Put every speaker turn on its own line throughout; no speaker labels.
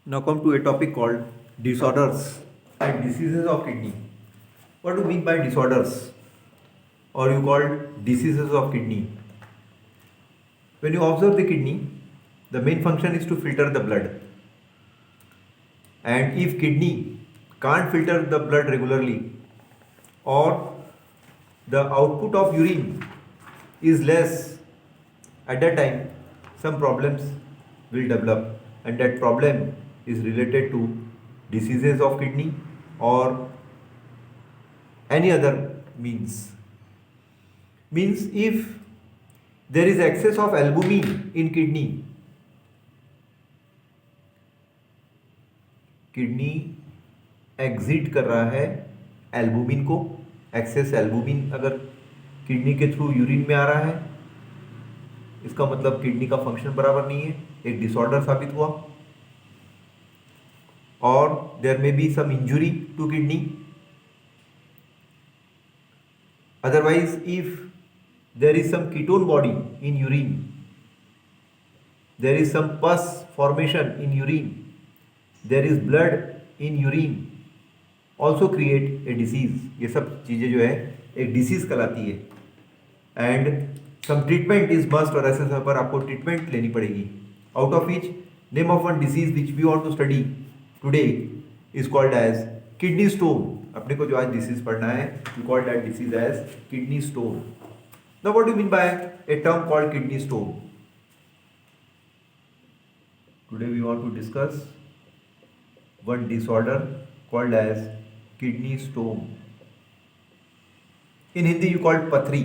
Now come to a topic called disorders and diseases of kidney. What do you mean by disorders, or you call diseases of kidney? When you observe the kidney, the main function is to filter the blood. And if kidney can't filter the blood regularly, or the output of urine is less, at that time some problems will develop, and that problem is related to diseases of kidney or any other means if there is excess of albumin in kidney exit कर रहा है albumin को, access albumin अगर kidney के through urine में आ रहा है, इसका मतलब किडनी का फंक्शन बराबर नहीं है, एक डिसऑर्डर साबित हुआ. और there may be some injury to kidney. Otherwise if there is some ketone body in urine, there is some pus formation in urine, there is blood in urine, also create a disease. ये सब चीज़ें जो है एक disease कहलाती है. And some treatment is must, और ऐसे समय पर आपको ट्रीटमेंट लेनी पड़ेगी. Out of which name of one disease which we want to study today is called as kidney stone. अपने को जो आज डिसीज पढ़ना है, we call that disease as kidney stone. Now what do you mean by a term called kidney stone? Today we want to discuss one disorder called as kidney stone. In Hindi you call it pathri,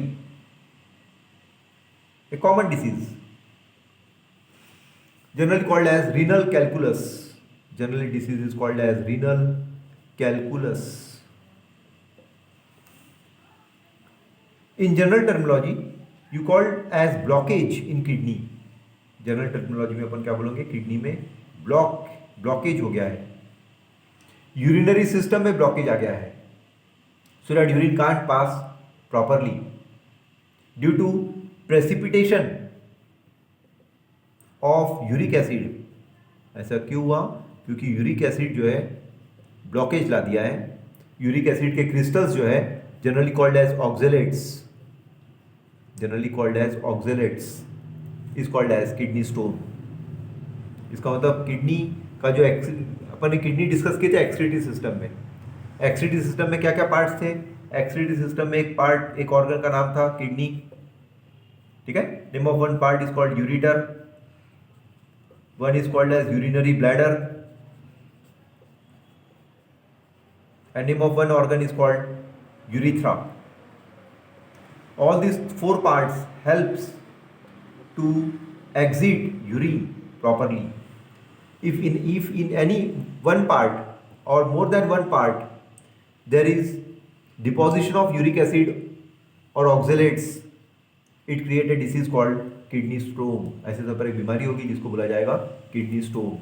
a common disease generally called as renal calculus. Generally disease is called as renal calculus. In general terminology you call as blockage in kidney. General terminology में अपन क्या बोलेंगे, kidney में blockage हो गया है, urinary system में blockage आ गया है, so that urine can't pass properly due to precipitation of uric acid. ऐसा क्यों हुआ? क्योंकि यूरिक एसिड जो है ब्लॉकेज ला दिया है. यूरिक एसिड के क्रिस्टल्स जो है generally called as oxalates, is called as kidney stone. इसका मतलब किडनी का जो अपन ने किडनी डिस्कस किए थे एक्सक्रीटरी सिस्टम में. एक्सक्रीटरी सिस्टम में क्या क्या पार्ट्स थे? एक्सक्रीटरी सिस्टम में एक ऑर्गन का नाम था किडनी. ठीक है. Name of one part is called ureter, one is called as urinary bladder, and name of one organ is called urethra. All these four parts helps to exit urine properly. If in any one part or more than one part there is deposition of uric acid or oxalates, it create a disease called kidney stone. ऐसे सब पर एक बीमारी होगी जिसको बोला जाएगा kidney stone.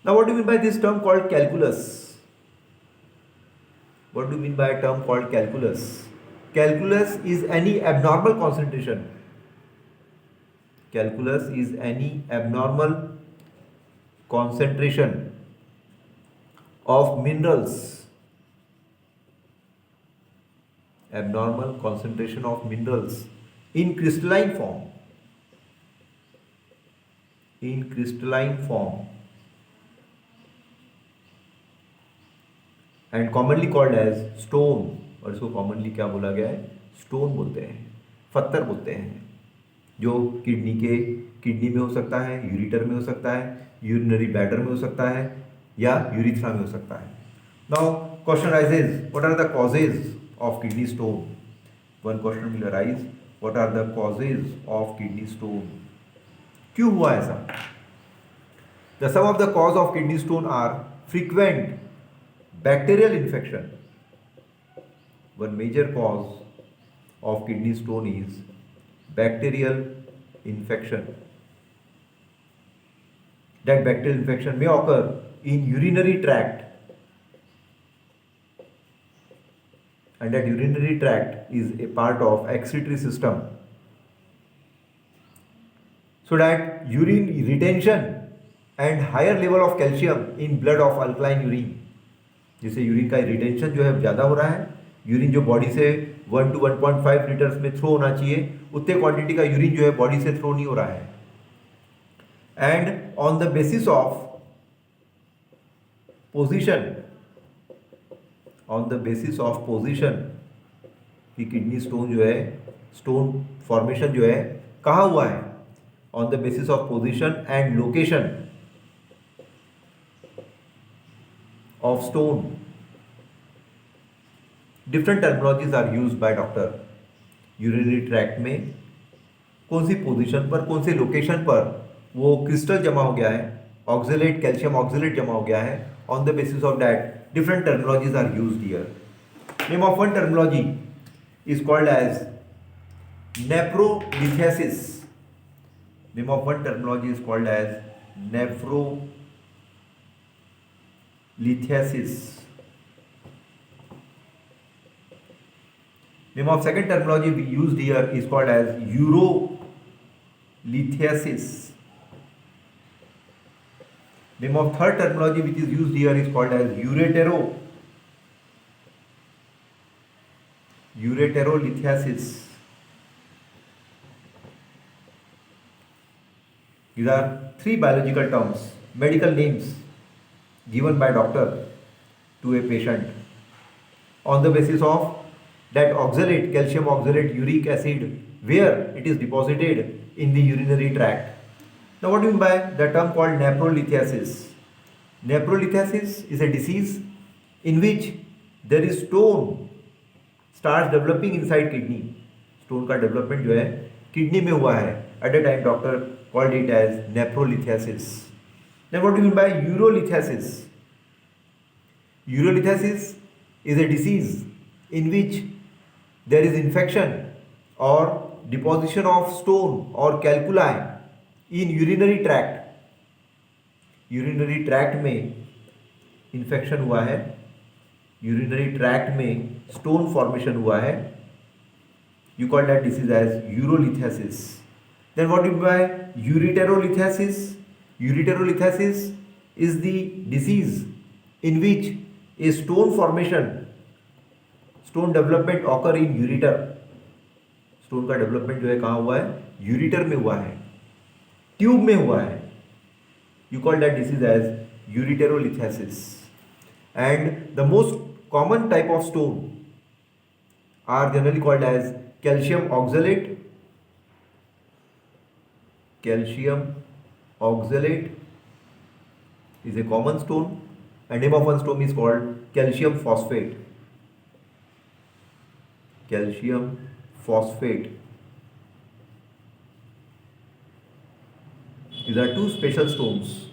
Now what do you mean by this term called calculus? What do you mean by a term called calculus? Calculus is any abnormal concentration. Calculus is any abnormal concentration of minerals. Abnormal concentration of minerals in crystalline form. In crystalline form. And commonly called as stone. और इसको commonly क्या बोला गया है? Stone बोलते हैं, पत्थर बोलते हैं, जो किडनी में हो सकता है, यूरिटर में हो सकता है, यूरिनरी ब्लैडर में हो सकता है, या यूरिथ्रा में हो सकता है. Now question rises, what are the causes of kidney stone? One question will arise, what are the causes of kidney stone? क्यों हुआ ऐसा? The some of the cause of kidney stone are frequent bacterial infection. One major cause of kidney stone is bacterial infection. That bacterial infection may occur in urinary tract, and that urinary tract is a part of excretory system, so that urine retention and higher level of calcium in blood of alkaline urine, जिससे urine का retention जो है ज़्यादा हो रहा है। Urine जो body से 1 to 1.5 लीटर्स में थ्रो होना चाहिए, उतने क्वांटिटी का यूरिन जो है बॉडी से थ्रो नहीं हो रहा है। And on the basis of position, on the basis of position कि किडनी स्टोन जो है, स्टोन फॉर्मेशन जो है कहाँ हुआ है, on the basis of position and location of stone, different terminologies are used by doctor. Urinary tract में कौन सी पोजीशन पर, कौन से लोकेशन पर वो क्रिस्टल जमा हो गया है, ऑक्जेलेट, कैल्शियम ऑक्जेलेट जमा हो गया है, on the basis of that different terminologies are used here. Name of one terminology is called as nephrolithiasis. Name of one terminology is called as nephrolithiasis. Name of second terminology we used here is called as urolithiasis. Name of third terminology which is used here is called as ureterolithiasis. These are three biological terms, medical names given by doctor to a patient on the basis of that oxalate, calcium oxalate, uric acid, where it is deposited in the urinary tract. Now what do you mean by the term called nephrolithiasis? Nephrolithiasis is a disease in which there is stone starts developing inside kidney. Stone का development जो है kidney में हुआ है. At the time doctor called it as nephrolithiasis. Then what do you mean by urolithiasis? Urolithiasis is a disease in which there is infection or deposition of stone or calculi in urinary tract. Urinary tract में infection हुआ है, urinary tract में stone formation हुआ है, you call that disease as urolithiasis. Then what do by ureterolithiasis? Ureterolithiasis is the disease in which a stone formation, stone development occur in ureter. Stone का development जो है कहाँ हुआ है? Ureter में हुआ है, ट्यूब में हुआ है. You call that disease as ureterolithiasis. And the most common type of stone are generally called as calcium oxalate. Calcium oxalate is a common stone, and name of one stone is called calcium phosphate. Calcium phosphate. These are two special stones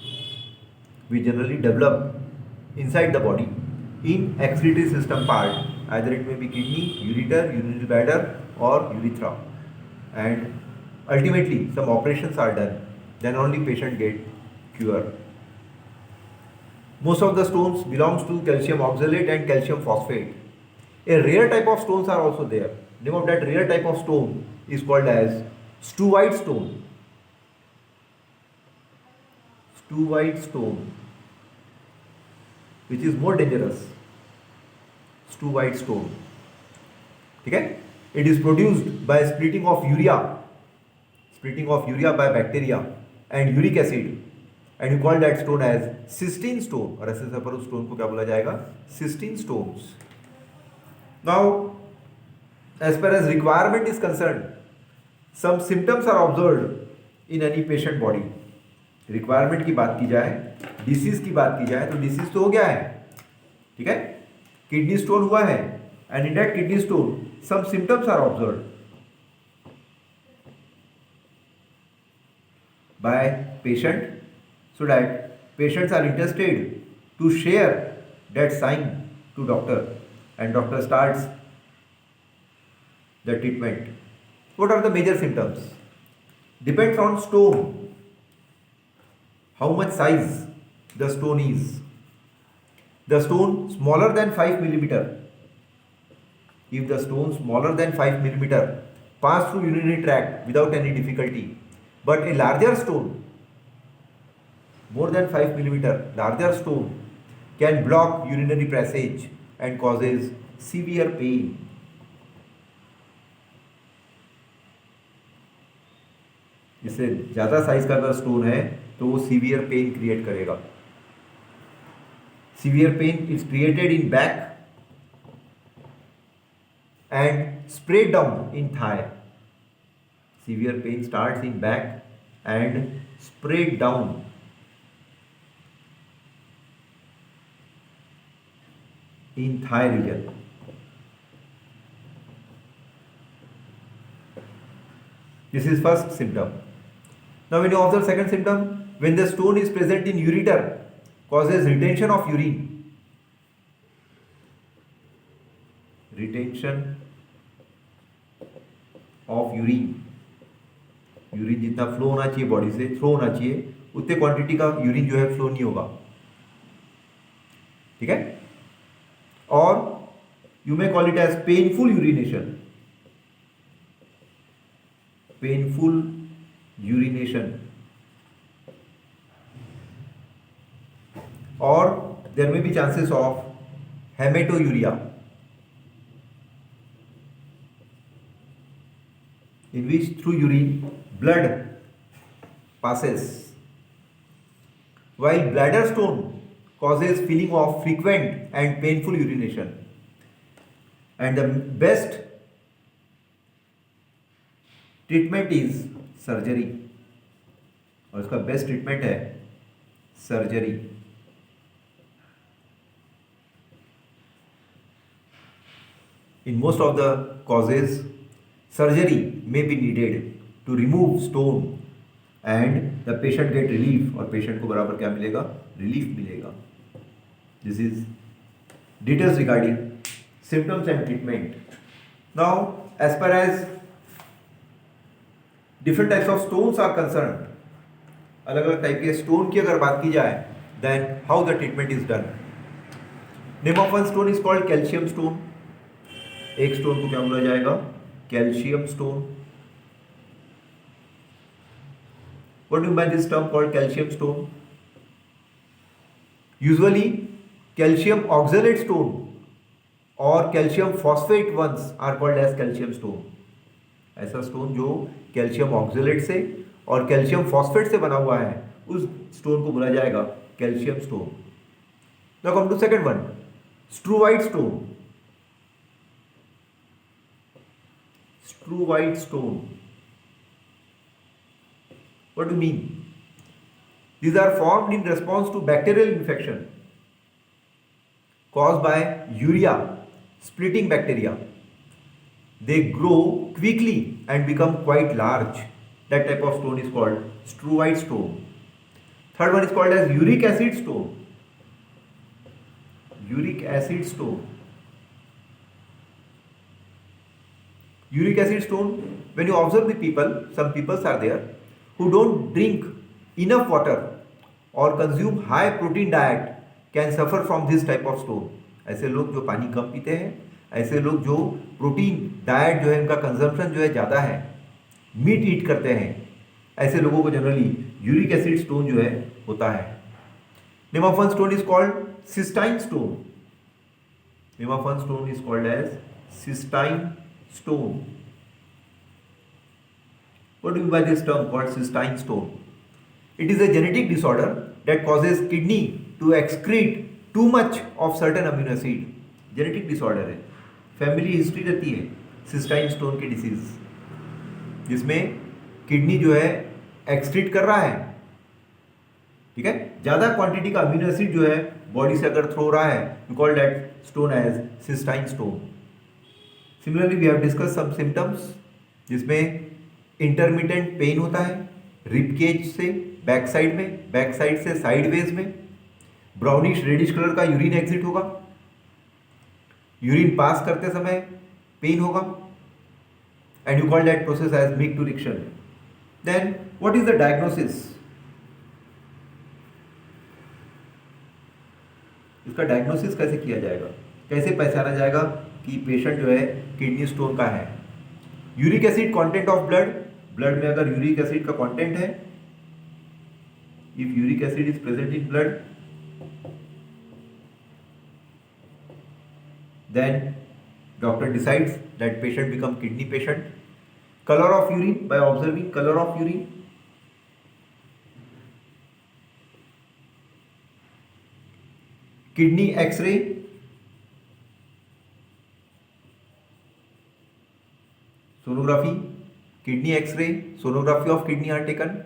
we generally develop inside the body in excretory system part. Either it may be kidney, ureter, urinary bladder or urethra. And ultimately some operations are done. Then only patient get cure. Most of the stones belongs to calcium oxalate and calcium phosphate. A rare type of stones are also there. Name of that rare type of stone is called as stewite stone. Stewite stone, which is more dangerous. Stewite stone, ठीक है? It is produced by splitting of urea by bacteria and uric acid, and you call that stone as cystine stone. और ऐसे पर उस stone को क्या बोला जाएगा? Cystine stones. Now, as far as requirement is concerned, some symptoms are observed in any patient body. Requirement की बात की जाए, डिसीज की बात की जाए, तो डिसीज तो हो गया है, ठीक है, किडनी स्टोन हुआ है, and in that kidney stone some symptoms are observed by patient, so that patients are interested to share that sign to doctor, and doctor starts the treatment. What are the major symptoms? Depends on stone, how much size the stone is. The stone smaller than 5 millimeter, if the stone smaller than 5 millimeter pass through urinary tract without any difficulty, but a larger stone more than 5 millimeter larger stone can block urinary passage and causes severe pain. इससे ज़्यादा size का अगर stone है तो वो severe pain create करेगा. Severe pain is created in back and spread down in thigh. Severe pain starts in back and spread down in thigh region. This is first symptom. Now when you observe second symptom, when the stone is present in ureter, causes retention of urine. Retention of urine. Urine जितना flow होना चाहिए body से, throw होना चाहिए, उतने quantity का urine जो है फ्लो नहीं होगा. ठीक है. और you may call it as painful urination. Painful urination. और there may be chances of hematuria, in which through urine blood passes, while bladder stone causes feeling of frequent and painful urination. And the best treatment is surgery, और इसका best treatment है surgery. In most of the causes, surgery may be needed to remove stone and the patient get relief, और patient को बराबर क्या मिलेगा? Relief मिलेगा. This is details regarding symptoms and treatment. Now, as far as different types of stones are concerned, अलग अलग type के stone की अगर बात की जाए, then how the treatment is done. Name of one stone is called calcium stone. एक stone को क्या बोला जाएगा? Calcium stone. What do you mean by this term called calcium stone? Usually calcium oxalate stone or calcium phosphate ones are called as calcium stone. ऐसा stone जो calcium oxalate से और calcium phosphate से बना हुआ है, उस स्टोन को बोला जाएगा calcium stone. Now come to second one, struvite stone. Struvite stone. What do you mean? These are formed in response to bacterial infection caused by urea splitting bacteria. They grow quickly and become quite large. That type of stone is called struvite stone. Third one is called as uric acid stone. Uric acid stone. Uric acid stone, when you observe the people, some people are there who don't drink enough water or consume high protein diet can suffer from this type of stone. ऐसे लोग जो पानी कम पीते हैं, ऐसे लोग जो protein diet जो है उनका कंजम्पशन जो है ज़्यादा है, मीट ईट करते हैं, ऐसे लोगों को जनरली यूरिक एसिड स्टोन जो है होता है. Name of one stone is called cystine stone. Name of one stone is called as cystine stone. What do you mean by this term called cystine stone? It is a genetic disorder that causes kidney to excrete too much of certain amino acid. Genetic disorder है, family history रहती है cysteine stone की disease, जिसमें kidney जो है excrete कर रहा है. ठीक है, ज़्यादा क्वांटिटी का अमीनो एसिड जो है बॉडी से अगर थ्रो रहा है, we call that stone as cystine stone. Similarly we have discuss some symptoms जिसमें इंटरमिटेंट पेन होता है रिबकेज से बैक साइड में, बैक साइड से साइडवेज में, ब्राउनिश रेडिश कलर का यूरिन एग्जिट होगा, यूरिन पास करते समय पेन होगा, and you call that process as micturition. Then what is the diagnosis? इसका डायग्नोसिस कैसे किया जाएगा, कैसे पहचाना जाएगा कि पेशेंट जो है किडनी स्टोन का है? Uric acid content of blood, blood में अगर यूरिक एसिड का कंटेंट है if uric acid is present in blood, then doctor decides that patient become kidney patient. Color of urine, by observing color of urine, kidney x-ray, sonography, kidney x-ray, sonography of kidney are taken,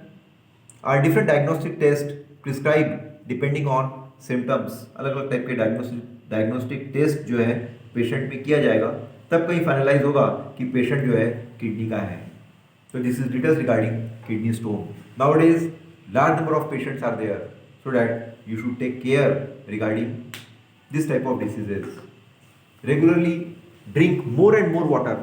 are different diagnostic tests prescribed depending on symptoms. अलग अलग type के diagnostic test जो है patient में किया जाएगा, तब कहीं फाइनलाइज होगा कि पेशेंट जो है किडनी का है. So this is details regarding kidney stone. Nowadays large number of patients are there, so that you should take care regarding this type of diseases. Regularly drink more and more water.